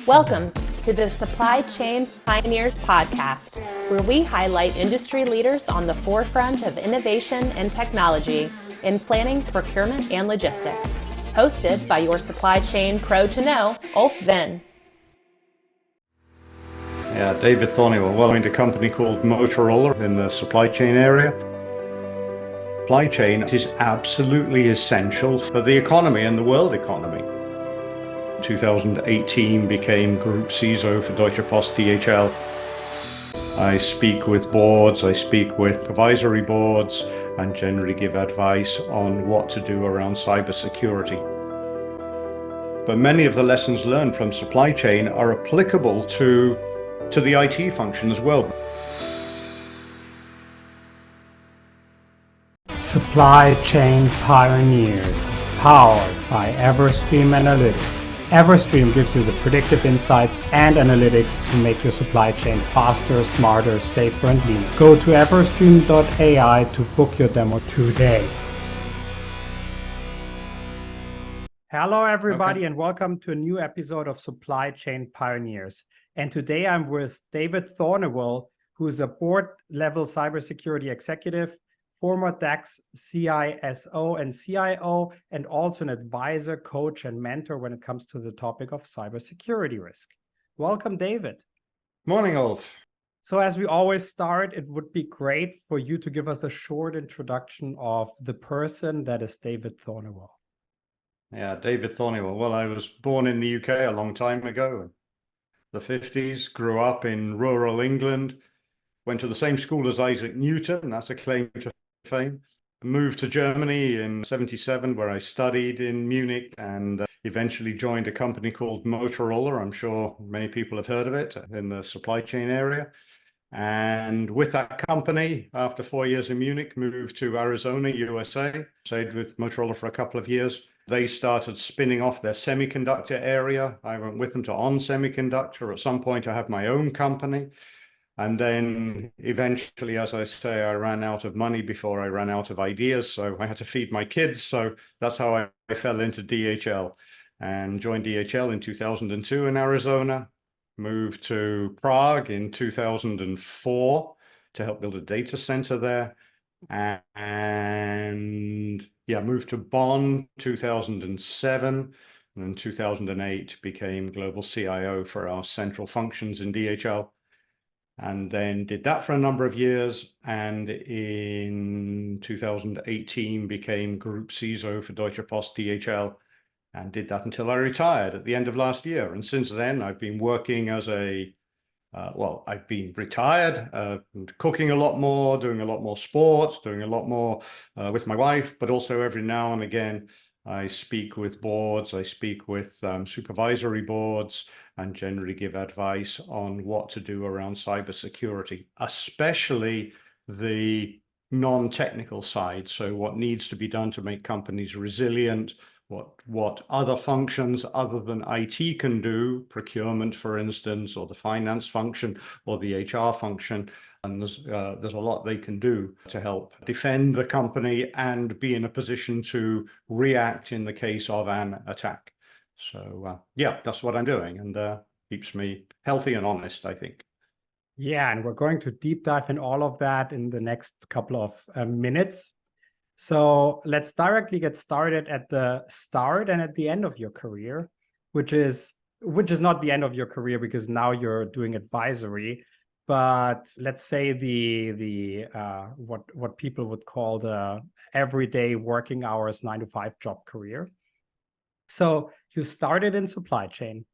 Welcome to the Supply Chain Pioneers podcast, where we highlight industry leaders on the forefront of innovation and technology in planning, procurement, and logistics. Hosted by your supply chain pro to know, Ulf Venn. Yeah, David Thornewill. Well, I joined a company called Motorola in the supply chain area. Supply chain is absolutely essential for the economy and the world economy. 2018 became Group CISO for Deutsche Post DHL. I speak with boards, I speak with advisory boards, and generally give advice on what to do around cybersecurity. But many of the lessons learned from supply chain are applicable to the IT function as well. Supply Chain Pioneers is powered by Everstream Analytics. Everstream gives you the predictive insights and analytics to make your supply chain faster, smarter, safer, and leaner. Go to everstream.ai to book your demo today. Hello, everybody, and welcome to a new episode of Supply Chain Pioneers. And today I'm with David Thornewill, who is a board-level cybersecurity executive, former DAX CISO and CIO, and also an advisor, coach, and mentor when it comes to the topic of cybersecurity risk. Welcome, David. Morning, Ulf. So as we always start, it would be great for you to give us a short introduction of the person that is David Thornewill. Yeah, David Thornewill. Well, I was born in the UK a long time ago, in the 50s, grew up in rural England, went to the same school as Isaac Newton, that's a claim to fame. Moved to Germany in 77, where I studied in Munich, and eventually joined a company called Motorola. I'm sure many people have heard of it, in the supply chain area. And with that company, after 4 years in Munich, moved to Arizona, USA, stayed with Motorola for a couple of years. They started spinning off their semiconductor area. I went with them to On Semiconductor. At some point, I had my own company. And then eventually, as I say, I ran out of money before I ran out of ideas. So I had to feed my kids. So that's how I fell into DHL and joined DHL in 2002 in Arizona, moved to Prague in 2004 to help build a data center there. And yeah, moved to Bonn 2007. And in 2008 became global CIO for our central functions in DHL. And then did that for a number of years, and in 2018 became Group CISO for Deutsche Post DHL, and did that until I retired at the end of last year. And since then, I've been working as I've been retired, cooking a lot more, doing a lot more sports, doing a lot more with my wife, but also every now and again, I speak with boards, I speak with supervisory boards, and generally give advice on what to do around cybersecurity, especially the non-technical side. So what needs to be done to make companies resilient, what other functions other than IT can do, procurement, for instance, or the finance function or the HR function. And there's a lot they can do to help defend the company and be in a position to react in the case of an attack. So yeah, that's what I'm doing, and keeps me healthy and honest, I think. Yeah, and we're going to deep dive in all of that in the next couple of minutes. So let's directly get started at the start and at the end of your career, which is not the end of your career because now you're doing advisory, but let's say the what people would call the everyday working hours 9-to-5 job career. So you started in supply chain,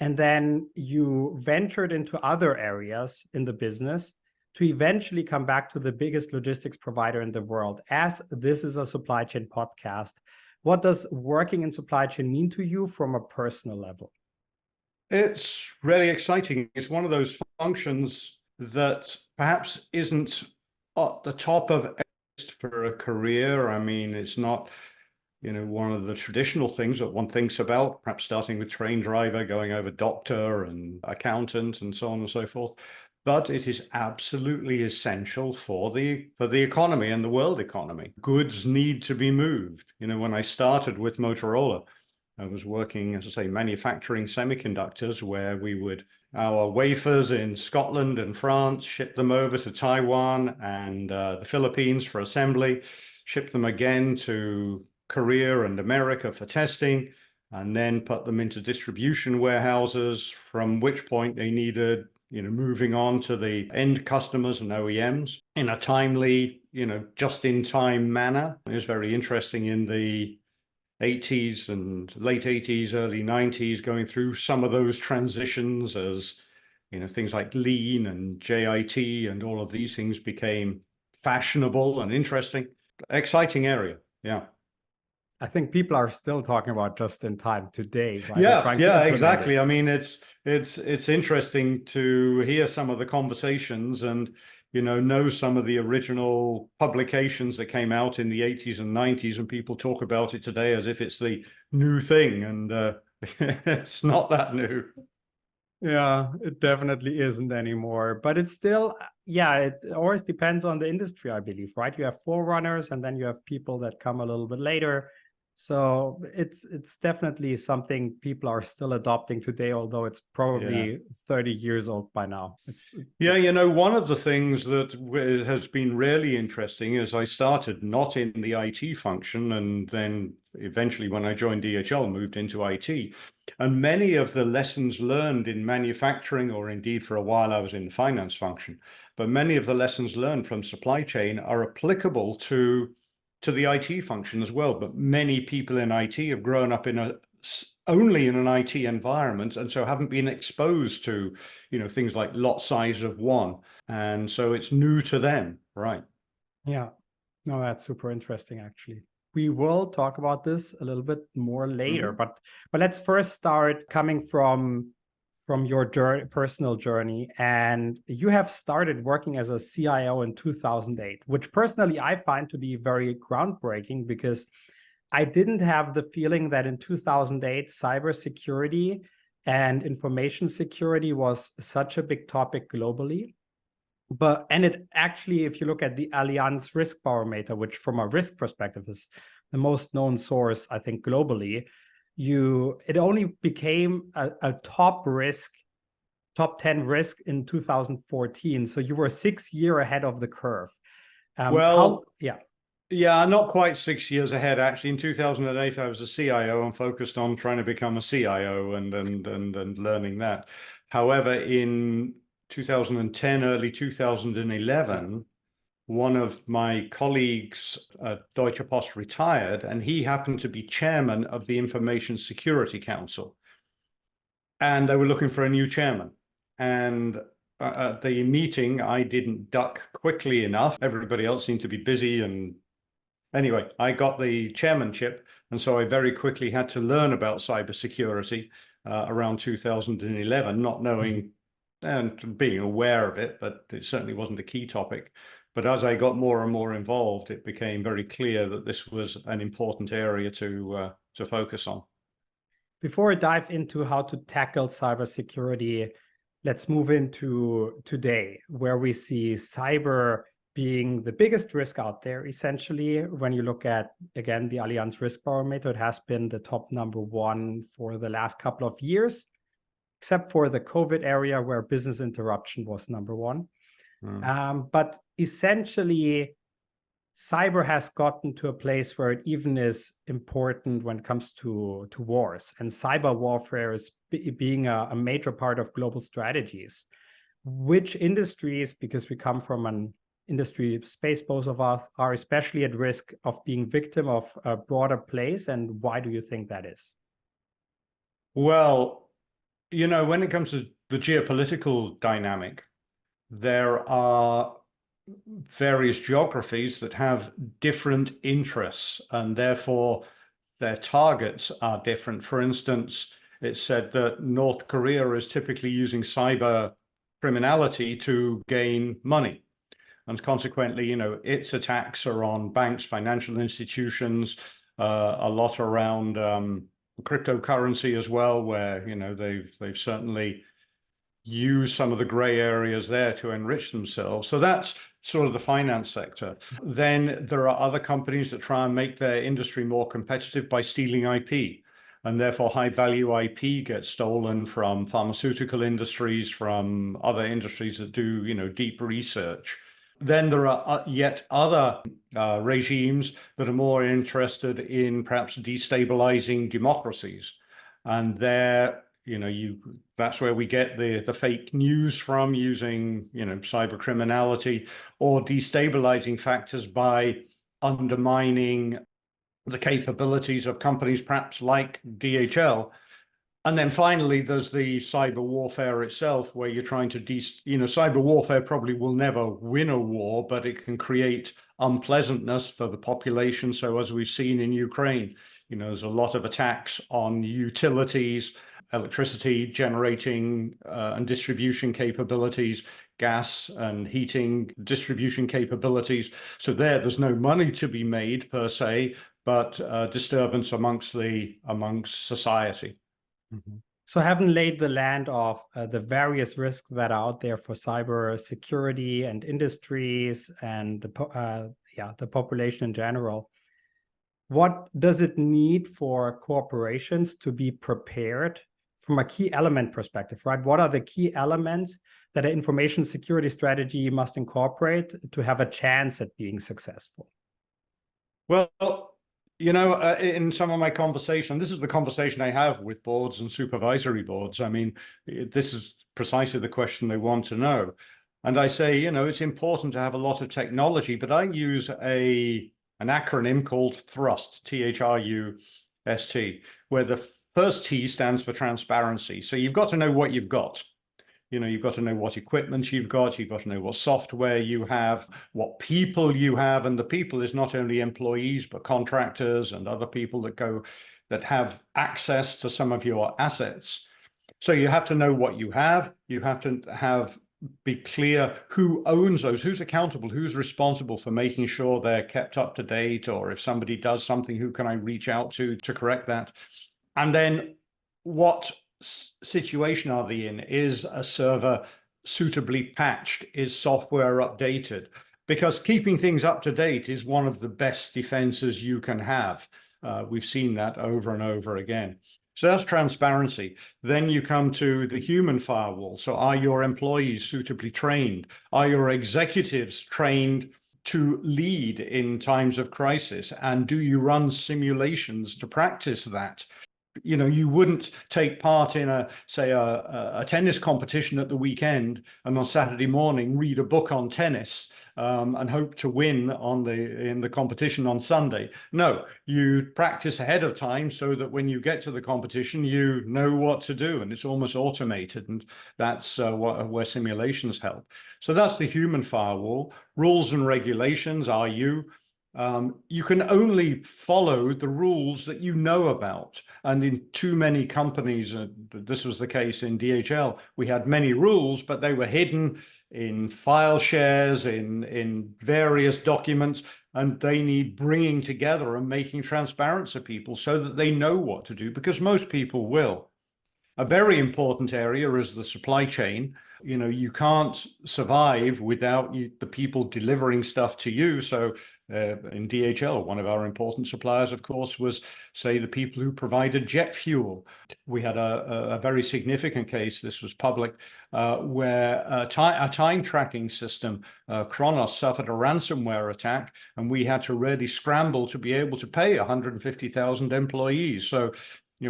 and then you ventured into other areas in the business to eventually come back to the biggest logistics provider in the world. As this is a supply chain podcast, what does working in supply chain mean to you from a personal level? It's really exciting. It's one of those functions that perhaps isn't at the top of a list for a career. I mean, it's not, one of the traditional things that one thinks about, perhaps starting with train driver, going over doctor and accountant and so on and so forth. But it is absolutely essential for the economy and the world economy. Goods need to be moved. When I started with Motorola, I was working, as I say, manufacturing semiconductors, where we would our wafers in Scotland and France, ship them over to Taiwan and the Philippines for assembly, ship them again to Korea and America for testing, and then put them into distribution warehouses, from which point they needed, moving on to the end customers and OEMs in a timely, just-in-time manner. It was very interesting in the 80s and late 80s, early 90s, going through some of those transitions as, things like lean and JIT and all of these things became fashionable and interesting. Exciting area. Yeah. I think people are still talking about just in time today, right? Yeah, exactly. I mean, it's interesting to hear some of the conversations and know some of the original publications that came out in the 80s and 90s, and people talk about it today as if it's the new thing, and it's not that new. Yeah, it definitely isn't anymore, but it's still, yeah, it always depends on the industry, I believe, right? You have forerunners and then you have people that come a little bit later. So it's definitely something people are still adopting today, although it's probably 30 years old by now. Yeah, one of the things that has been really interesting is I started not in the IT function, and then eventually when I joined DHL, moved into IT. And many of the lessons learned in manufacturing, or indeed for a while I was in the finance function, but many of the lessons learned from supply chain are applicable to the IT function as well. But many people in IT have grown up only in an IT environment, and so haven't been exposed to, things like lot size of one. And so it's new to them, right? Yeah, no, that's super interesting, actually. We will talk about this a little bit more later, but let's first start coming from your personal journey. And you have started working as a CIO in 2008, which personally I find to be very groundbreaking, because I didn't have the feeling that in 2008, cybersecurity and information security was such a big topic globally. And it actually, if you look at the Allianz Risk Barometer, which from a risk perspective is the most known source, I think, globally, it only became a top 10 risk in 2014. So you were 6 years ahead of the curve. Yeah, not quite 6 years ahead. Actually, in 2008, I was a CIO and focused on trying to become a CIO and learning that. However, in 2010, early 2011, one of my colleagues at Deutsche Post retired, and he happened to be chairman of the Information Security Council. And they were looking for a new chairman. And at the meeting, I didn't duck quickly enough. Everybody else seemed to be busy. And anyway, I got the chairmanship. And so I very quickly had to learn about cybersecurity around 2011, not knowing and being aware of it, but it certainly wasn't a key topic. But as I got more and more involved, it became very clear that this was an important area to focus on. Before I dive into how to tackle cybersecurity, let's move into today, where we see cyber being the biggest risk out there. Essentially, when you look at, again, the Allianz Risk Barometer, it has been the top #1 for the last couple of years, except for the COVID area where business interruption was #1. But essentially, cyber has gotten to a place where it even is important when it comes to wars, and cyber warfare is being a major part of global strategies. Which industries, because we come from an industry space, both of us, are especially at risk of being victim of a broader place, and why do you think that is? Well, when it comes to the geopolitical dynamic, there are various geographies that have different interests, and therefore their targets are different. For instance, it's said that North Korea is typically using cyber criminality to gain money. And consequently, its attacks are on banks, financial institutions, a lot around cryptocurrency as well, where, they've certainly use some of the gray areas there to enrich themselves. So that's sort of the finance sector. Then there are other companies that try and make their industry more competitive by stealing IP. and therefore high-value IP gets stolen from pharmaceutical industries, from other industries that do, deep research. Then there are yet other regimes that are more interested in perhaps destabilizing democracies. And that's where we get the fake news from, using, cyber criminality or destabilizing factors by undermining the capabilities of companies, perhaps like DHL. And then finally, there's the cyber warfare itself, where you're trying to cyber warfare probably will never win a war, but it can create unpleasantness for the population. So as we've seen in Ukraine, there's a lot of attacks on utilities, electricity generating and distribution capabilities, gas and heating distribution capabilities. So there's no money to be made per se, but disturbance amongst society. Mm-hmm. So having laid the land of the various risks that are out there for cyber security and industries and the population in general, what does it need for corporations to be prepared from a key element perspective, right? What are the key elements that an information security strategy must incorporate to have a chance at being successful? Well, in some of my conversation, this is the conversation I have with boards and supervisory boards. I mean, this is precisely the question they want to know. And I say, it's important to have a lot of technology, but I use an acronym called THRUST, THRUST, where the first T stands for transparency. So you've got to know what you've got. You've got to know what equipment you've got to know what software you have, what people you have. And the people is not only employees, but contractors and other people that have access to some of your assets. So you have to know what you have. You have to be clear who owns those, who's accountable, who's responsible for making sure they're kept up to date, or if somebody does something, who can I reach out to correct that? And then what situation are they in? Is a server suitably patched? Is software updated? Because keeping things up to date is one of the best defenses you can have. We've seen that over and over again. So that's transparency. Then you come to the human firewall. So are your employees suitably trained? Are your executives trained to lead in times of crisis? And do you run simulations to practice that? You wouldn't take part in a tennis competition at the weekend and on Saturday morning read a book on tennis and hope to win in the competition on Sunday. No, you practice ahead of time so that when you get to the competition, you know what to do, and it's almost automated. And that's where simulations help. So that's the human firewall. Rules and regulations are you can only follow the rules that you know about. And in too many companies, this was the case in DHL, we had many rules, but they were hidden in file shares, in various documents, and they need bringing together and making transparent to people so that they know what to do, because most people will. A very important area is the supply chain. You can't survive without the people delivering stuff to you. So in DHL, one of our important suppliers, of course, was, say, the people who provided jet fuel. We had a very significant case, this was public, where a time tracking system, Kronos, suffered a ransomware attack, and we had to really scramble to be able to pay 150,000 employees. So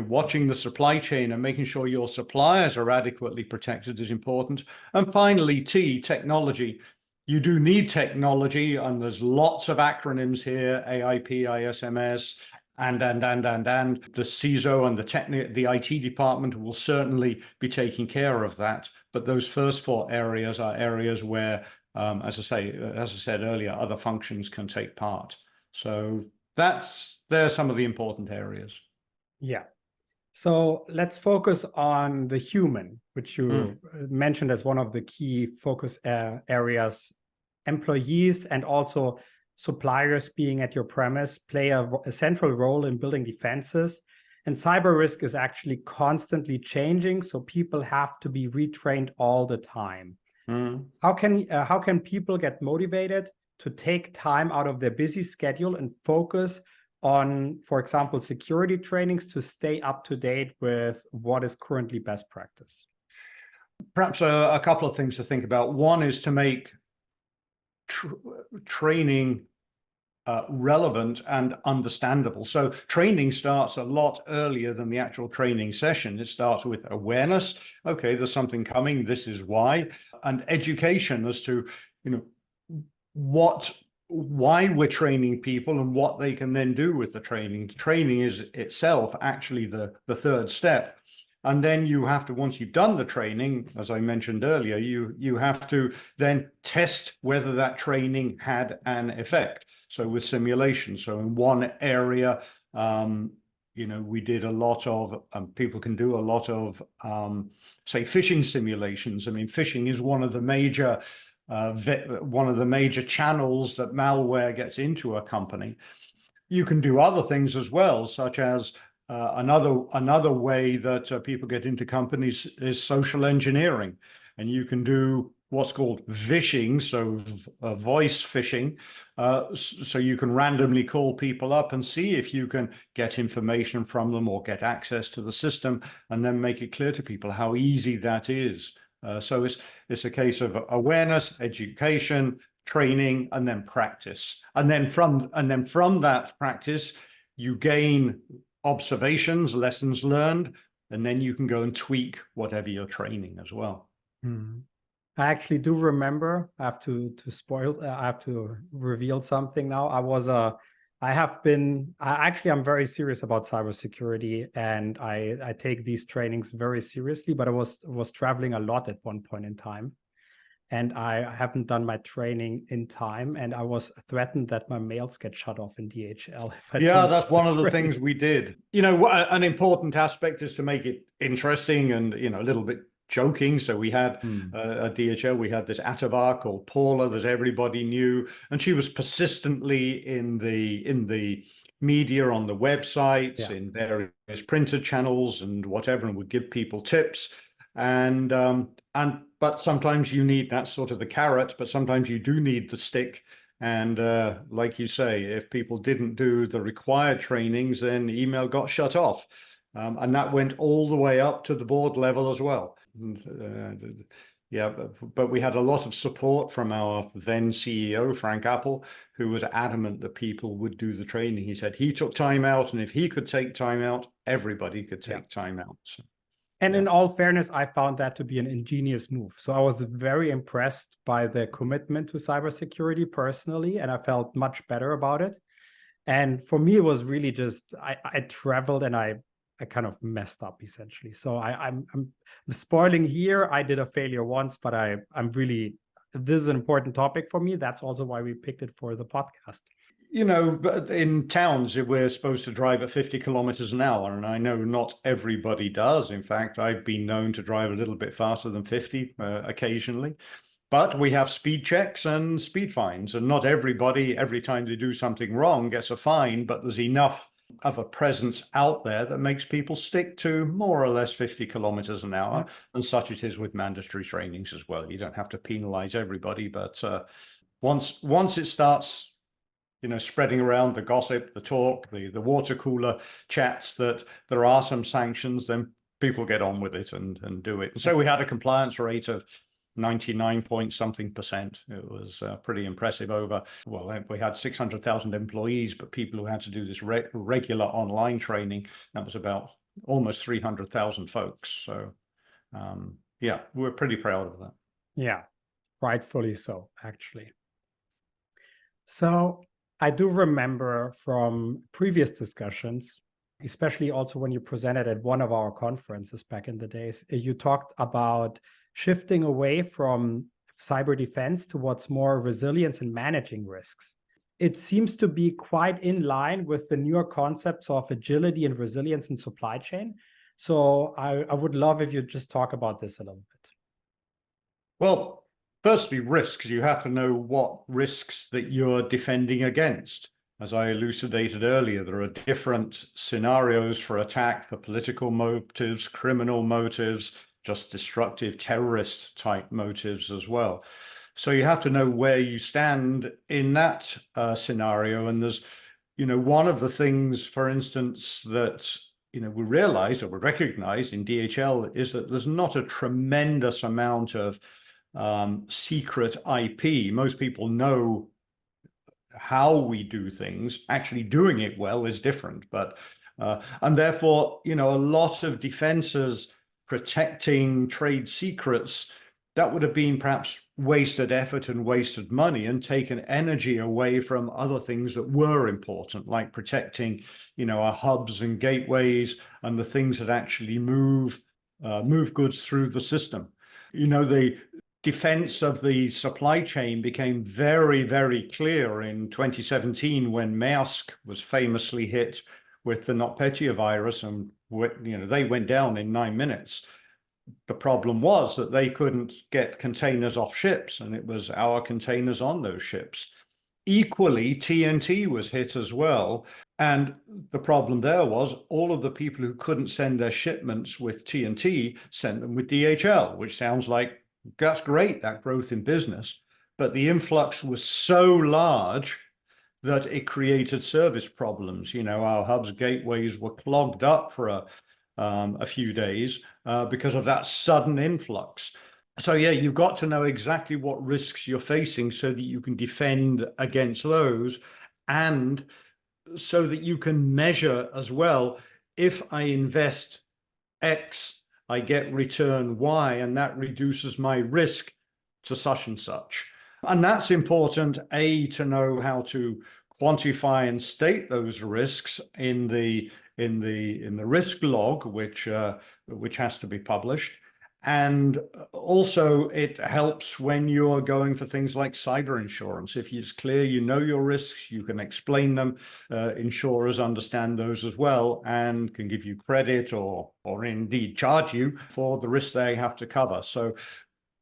watching the supply chain and making sure your suppliers are adequately protected is important. And finally, technology. You do need technology, and there's lots of acronyms here: AIP, ISMS, and the CISO and the IT department will certainly be taking care of that. But those first four areas are areas where, as I said earlier, other functions can take part. So they're some of the important areas. Yeah. So let's focus on the human, which you mentioned as one of the key focus areas. Employees and also suppliers being at your premise play a central role in building defenses. And cyber risk is actually constantly changing, so people have to be retrained all the time. How can people get motivated to take time out of their busy schedule and focus on, for example, security trainings to stay up to date with what is currently best practice? Perhaps a couple of things to think about. One is to make training relevant and understandable. So training starts a lot earlier than the actual training session. It starts with awareness. Okay, there's something coming. This is why. And education as to, why we're training people and what they can then do with the training. Training is itself actually the third step. And then you have to, once you've done the training, as I mentioned earlier, you have to then test whether that training had an effect. So with simulation. So in one area, we did a lot of, people can do a lot of, say, phishing simulations. I mean, phishing is one of the major channels that malware gets into a company. You can do other things as well, such as another way that people get into companies is social engineering, and you can do what's called vishing, so voice phishing. So you can randomly call people up and see if you can get information from them or get access to the system, and then make it clear to people how easy that is. So it's a case of awareness, education, training, and then practice. And then from that practice, you gain observations, lessons learned, and then you can go and tweak whatever you're training as well. I actually do remember, I have to reveal something now. I'm very serious about cybersecurity, and I take these trainings very seriously, but I was traveling a lot at one point in time, and I haven't done my training in time, and I was threatened that my mails get shut off in DHL. Yeah, that's one of the things we did. An important aspect is to make it interesting and, a little bit joking. So we had at DHL, we had this Atavar called Paula that everybody knew, and she was persistently in the media, on the websites, in various printed channels and whatever, and would give people tips. But sometimes you need that sort of the carrot, but sometimes you do need the stick. And like you say, if people didn't do the required trainings, then email got shut off. And that went all the way up to the board level as well. But we had a lot of support from our then CEO, Frank Apple, who was adamant that people would do the training. He said he took time out, and if he could take time out, everybody could take time out. So. And in all fairness, I found that to be an ingenious move. So I was very impressed by the commitment to cybersecurity personally, and I felt much better about it. And for me, it was really just, I traveled and I kind of messed up essentially. So I'm spoiling here. I did a failure once, but this is an important topic for me. That's also why we picked it for the podcast. But in towns, we're supposed to drive at 50 kilometers an hour, and I know not everybody does. In fact, I've been known to drive a little bit faster than 50 occasionally. But we have speed checks and speed fines, and not everybody, every time they do something wrong, gets a fine, but there's enough of a presence out there that makes people stick to more or less 50 kilometers an hour, and such it is with mandatory trainings as well. You don't have to penalize everybody, but once it starts spreading around the gossip, the talk, the water cooler chats that there are some sanctions, then people get on with it and do it. And so we had a compliance rate of 99-point-something%. It was pretty impressive we had 600,000 employees, but people who had to do this regular online training, that was about almost 300,000 folks. So we're pretty proud of that. Yeah, rightfully so, actually. So I do remember from previous discussions, especially also when you presented at one of our conferences back in the days, you talked about shifting away from cyber defense towards more resilience and managing risks. It seems to be quite in line with the newer concepts of agility and resilience in supply chain. So I would love if you just talk about this a little bit. Well, firstly, risks. You have to know what risks that you're defending against. As I elucidated earlier, there are different scenarios for attack, for political motives, criminal motives, just destructive terrorist type motives as well. So you have to know where you stand in that scenario. And one of the things, for instance, that we realize or we recognize in DHL is that there's not a tremendous amount of secret IP. Most people know how we do things. Actually doing it well is different, but and therefore, a lot of defenses protecting trade secrets, that would have been perhaps wasted effort and wasted money and taken energy away from other things that were important, like protecting, our hubs and gateways and the things that actually move goods through the system. The defense of the supply chain became very, very clear in 2017 when Maersk was famously hit with the NotPetya virus, and they went down in 9 minutes. The problem was that they couldn't get containers off ships, and it was our containers on those ships. Equally, TNT was hit as well. And the problem there was all of the people who couldn't send their shipments with TNT sent them with DHL, which sounds like that's great, that growth in business. But the influx was so large that it created service problems. Our hubs gateways were clogged up for a few days because of that sudden influx. So yeah, you've got to know exactly what risks you're facing so that you can defend against those, and so that you can measure as well, if I invest X, I get return Y, and that reduces my risk to such and such. And that's important, A, to know how to quantify and state those risks in the risk log, which has to be published. And also it helps when you're going for things like cyber insurance. If it's clear you know your risks, you can explain them. Insurers understand those as well and can give you credit or indeed charge you for the risk they have to cover. So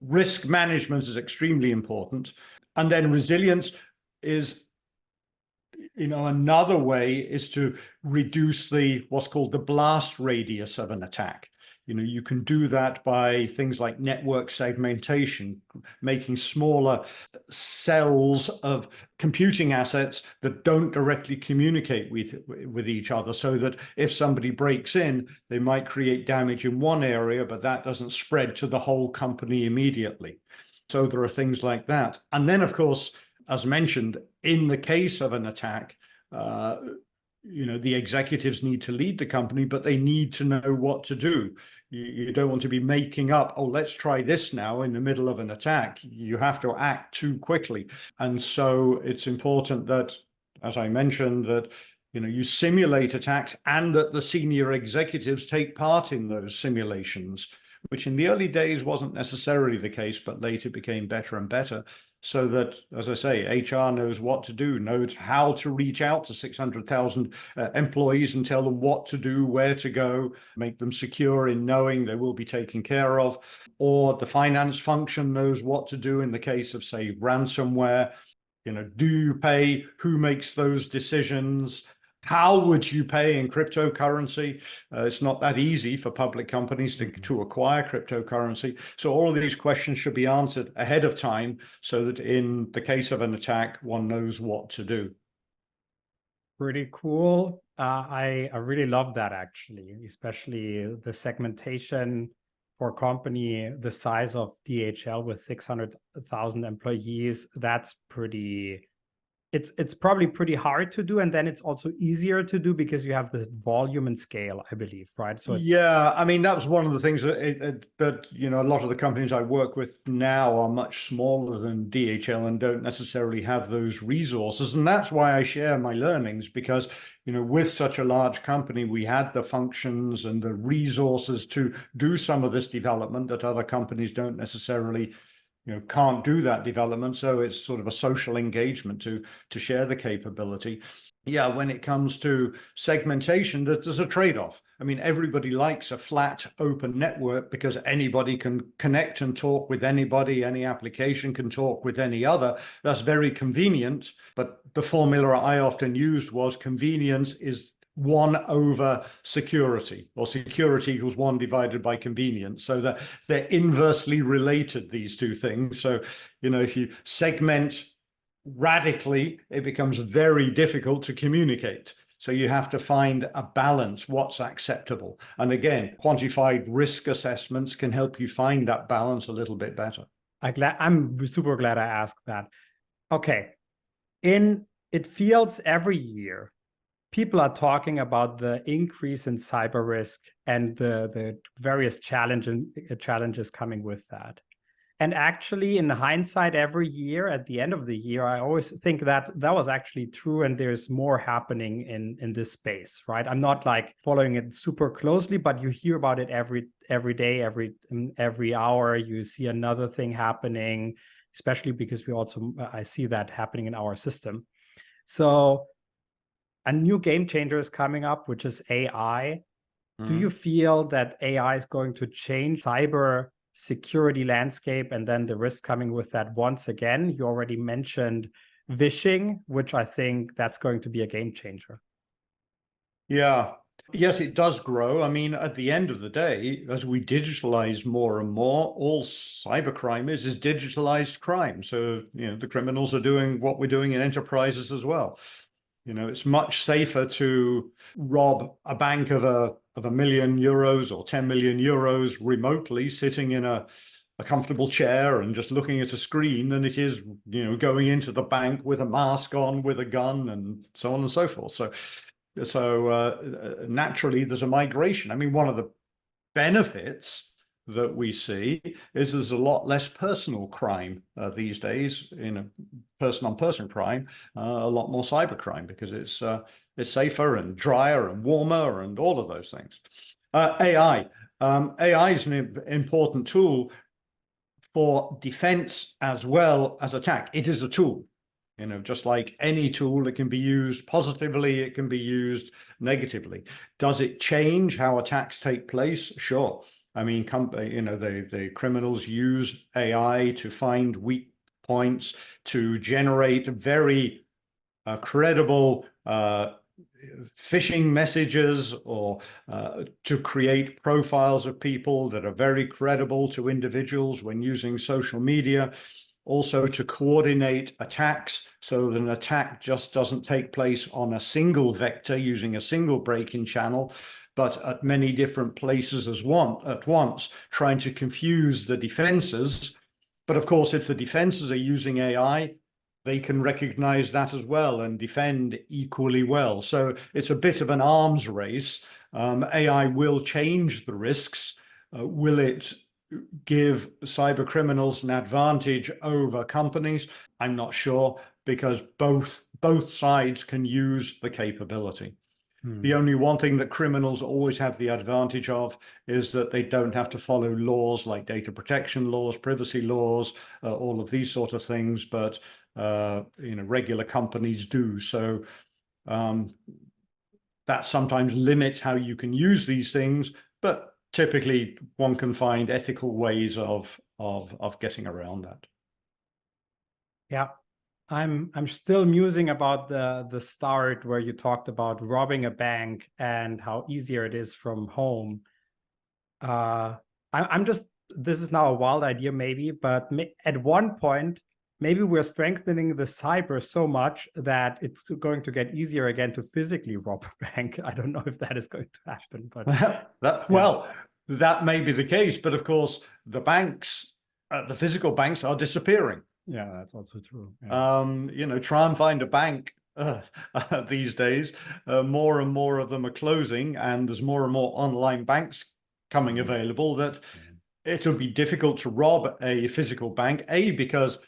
risk management is extremely important. And then resilience is, another way is to reduce what's called the blast radius of an attack. You can do that by things like network segmentation, making smaller cells of computing assets that don't directly communicate with each other, so that if somebody breaks in, they might create damage in one area, but that doesn't spread to the whole company immediately. So there are things like that. And then, of course, as mentioned, in the case of an attack, the executives need to lead the company, but they need to know what to do. You don't want to be making up, oh, let's try this now in the middle of an attack. You have to act too quickly. And so it's important that, as I mentioned, that you simulate attacks and that the senior executives take part in those simulations, which in the early days wasn't necessarily the case, but later became better and better. So that, as I say, HR knows what to do, knows how to reach out to 600,000 employees and tell them what to do, where to go, make them secure in knowing they will be taken care of. Or the finance function knows what to do in the case of, say, ransomware. Do you pay? Who makes those decisions? How would you pay in cryptocurrency? It's not that easy for public companies to acquire cryptocurrency. So all of these questions should be answered ahead of time so that in the case of an attack, one knows what to do. Pretty cool. I really love that, actually, especially the segmentation for a company the size of DHL with 600,000 employees. That's pretty... It's probably pretty hard to do, and then it's also easier to do because you have the volume and scale, I believe, right? So yeah, I mean, that was one of the things that a lot of the companies I work with now are much smaller than DHL and don't necessarily have those resources, and that's why I share my learnings, because with such a large company, we had the functions and the resources to do some of this development that other companies don't necessarily can't do that development. So it's sort of a social engagement to share the capability. Yeah, when it comes to segmentation, there's a trade-off. I mean, everybody likes a flat open network because anybody can connect and talk with anybody. Any application can talk with any other. That's very convenient. But the formula I often used was convenience is 1 over security, or security equals 1 divided by convenience. So that they're inversely related, these two things. So, if you segment radically, it becomes very difficult to communicate. So you have to find a balance, what's acceptable. And again, quantified risk assessments can help you find that balance a little bit better. I'm super glad I asked that. Okay. It feels every year, people are talking about the increase in cyber risk and the various challenges coming with that. And actually, in hindsight, every year at the end of the year, I always think that that was actually true, and there's more happening in this space, right? I'm not like following it super closely, but you hear about it every day, every hour. You see another thing happening, especially because I see that happening in our system. So a new game changer is coming up, which is AI. Do you feel that AI is going to change cyber security landscape and then the risk coming with that once again? You already mentioned vishing, which I think that's going to be a game changer. Yeah. Yes, it does grow. I mean, at the end of the day, as we digitalize more and more, all cybercrime is digitalized crime. So, the criminals are doing what we're doing in enterprises as well. It's much safer to rob a bank of a million euros or 10 million euros remotely, sitting in a comfortable chair and just looking at a screen, than it is, going into the bank with a mask on, with a gun, and so on and so forth. So naturally, there's a migration. I mean, one of the benefits that we see is there's a lot less personal crime these days, person-on-person crime, a lot more cybercrime, because it's safer and drier and warmer and all of those things. AI is an important tool for defense as well as attack. It is a tool. Just like any tool, it can be used positively, it can be used negatively. Does it change how attacks take place? Sure. I mean, the criminals use AI to find weak points, to generate very credible phishing messages, or to create profiles of people that are very credible to individuals when using social media. Also to coordinate attacks so that an attack just doesn't take place on a single vector using a single break-in channel, but at many different places at once, trying to confuse the defenses. But of course, if the defenses are using AI, they can recognize that as well and defend equally well. So it's a bit of an arms race. AI will change the risks. Will it give cyber criminals an advantage over companies? I'm not sure, because both sides can use the capability. The only one thing that criminals always have the advantage of is that they don't have to follow laws like data protection laws, privacy laws, all of these sort of things, but regular companies do. So that sometimes limits how you can use these things, but typically one can find ethical ways of getting around that. Yeah. I'm still musing about the start where you talked about robbing a bank and how easier it is from home. This is now a wild idea maybe, but at one point, maybe we're strengthening the cyber so much that it's going to get easier again to physically rob a bank. I don't know if that is going to happen, but well, that may be the case, but of course the banks, the physical banks, are disappearing. Yeah, that's also true. Yeah. Try and find a bank these days. More and more of them are closing, and there's more and more online banks coming available, that it'll be difficult to rob a physical bank, because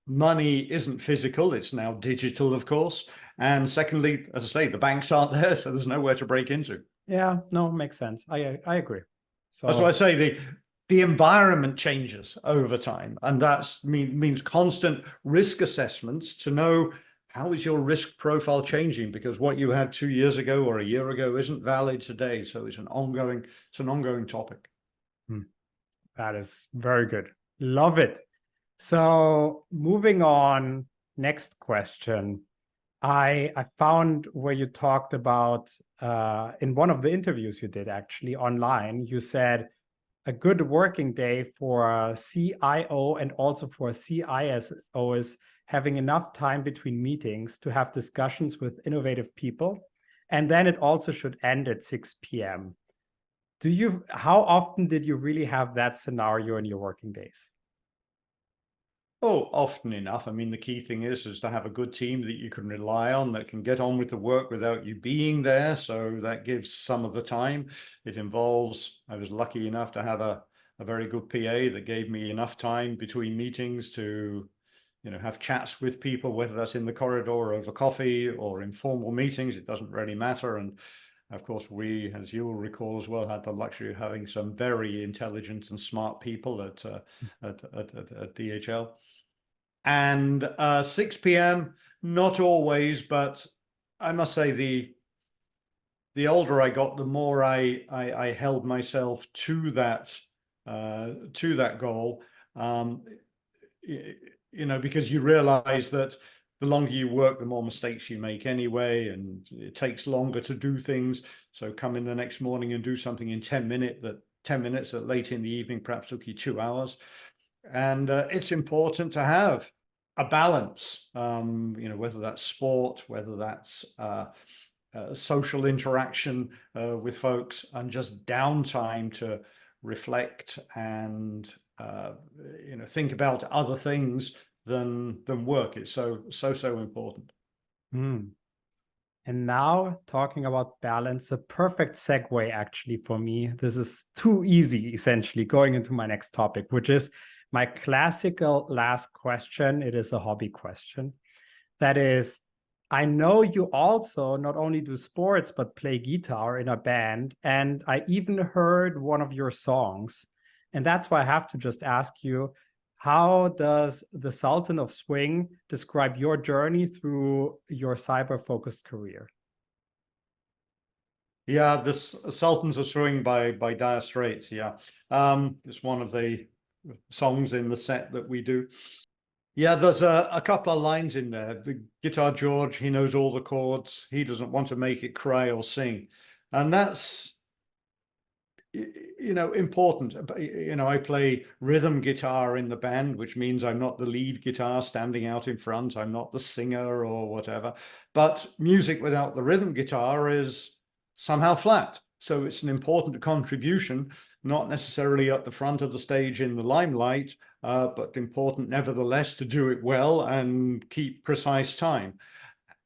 money isn't physical, it's now digital, of course. And secondly, as I say, the banks aren't there, so there's nowhere to break into. Yeah, no, makes sense. I agree. So that's why I say the environment changes over time, and that means constant risk assessments to know how is your risk profile changing, because what you had 2 years ago or a year ago isn't valid today. So it's an ongoing topic. That is very good. Love it. So moving on, next question. I found where you talked about in one of the interviews you did actually online, you said a good working day for a CIO and also for a CISO is having enough time between meetings to have discussions with innovative people. And then it also should end at 6 p.m. How often did you really have that scenario in your working days? Oh, often enough. I mean, the key thing is to have a good team that you can rely on, that can get on with the work without you being there. So that gives some of the time. It involves, I was lucky enough to have a very good PA that gave me enough time between meetings to, have chats with people, whether that's in the corridor over coffee or informal meetings. It doesn't really matter. And of course, we, as you will recall as well, had the luxury of having some very intelligent and smart people at DHL. And 6 p.m., not always, but I must say the older I got, the more I held myself to that goal. Because you realize that the longer you work, the more mistakes you make anyway, and it takes longer to do things. So come in the next morning and do something in 10 minutes that late in the evening perhaps took you 2 hours. And it's important to have a balance, whether that's sport, whether that's social interaction with folks, and just downtime to reflect and think about other things than work. It's so important. And now, talking about balance, a perfect segue actually for me. This is too easy, essentially, going into my next topic, which is my classical last question. It is a hobby question. That is, I know you also not only do sports, but play guitar in a band. And I even heard one of your songs. And that's why I have to just ask you, how does the Sultan of Swing describe your journey through your cyber-focused career? Yeah, this Sultans of Swing by Dire Straits. Yeah, it's one of the songs in the set that we do. Yeah, there's a couple of lines in there. The guitar George, he knows all the chords. He doesn't want to make it cry or sing. And that's, important. I play rhythm guitar in the band, which means I'm not the lead guitar standing out in front. I'm not the singer or whatever. But music without the rhythm guitar is somehow flat. So it's an important contribution, not necessarily at the front of the stage in the limelight, but important nevertheless to do it well and keep precise time.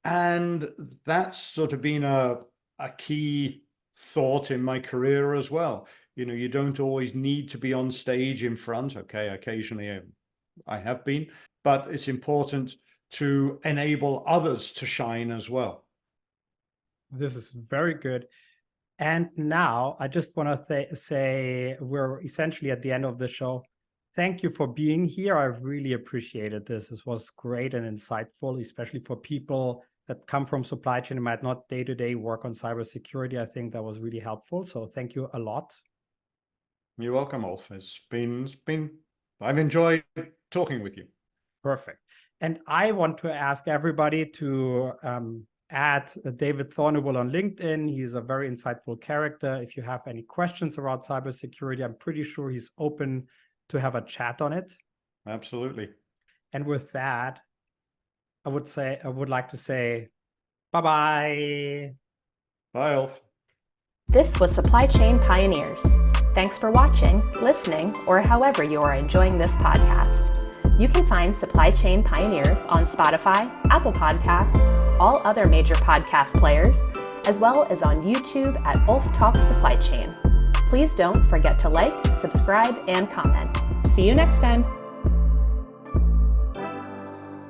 And that's sort of been a key thought in my career as well. You don't always need to be on stage in front. Okay, occasionally I have been, but it's important to enable others to shine as well. This is very good. And now I just want to say we're essentially at the end of the show. Thank you for being here. I really appreciated this. This was great and insightful, especially for people that come from supply chain and might not day-to-day work on cybersecurity. I think that was really helpful. So thank you a lot. You're welcome, Ulf. I've enjoyed talking with you. Perfect. And I want to ask everybody to add David Thornewill on LinkedIn. He's a very insightful character. If you have any questions around cybersecurity, I'm pretty sure he's open to have a chat on it. Absolutely. And with that, I would like to say bye-bye. Bye, Ulf. This was Supply Chain Pioneers. Thanks for watching, listening, or however you are enjoying this podcast. You can find Supply Chain Pioneers on Spotify, Apple Podcasts, all other major podcast players, as well as on YouTube at Ulf Talks Supply Chain. Please don't forget to like, subscribe, and comment. See you next time.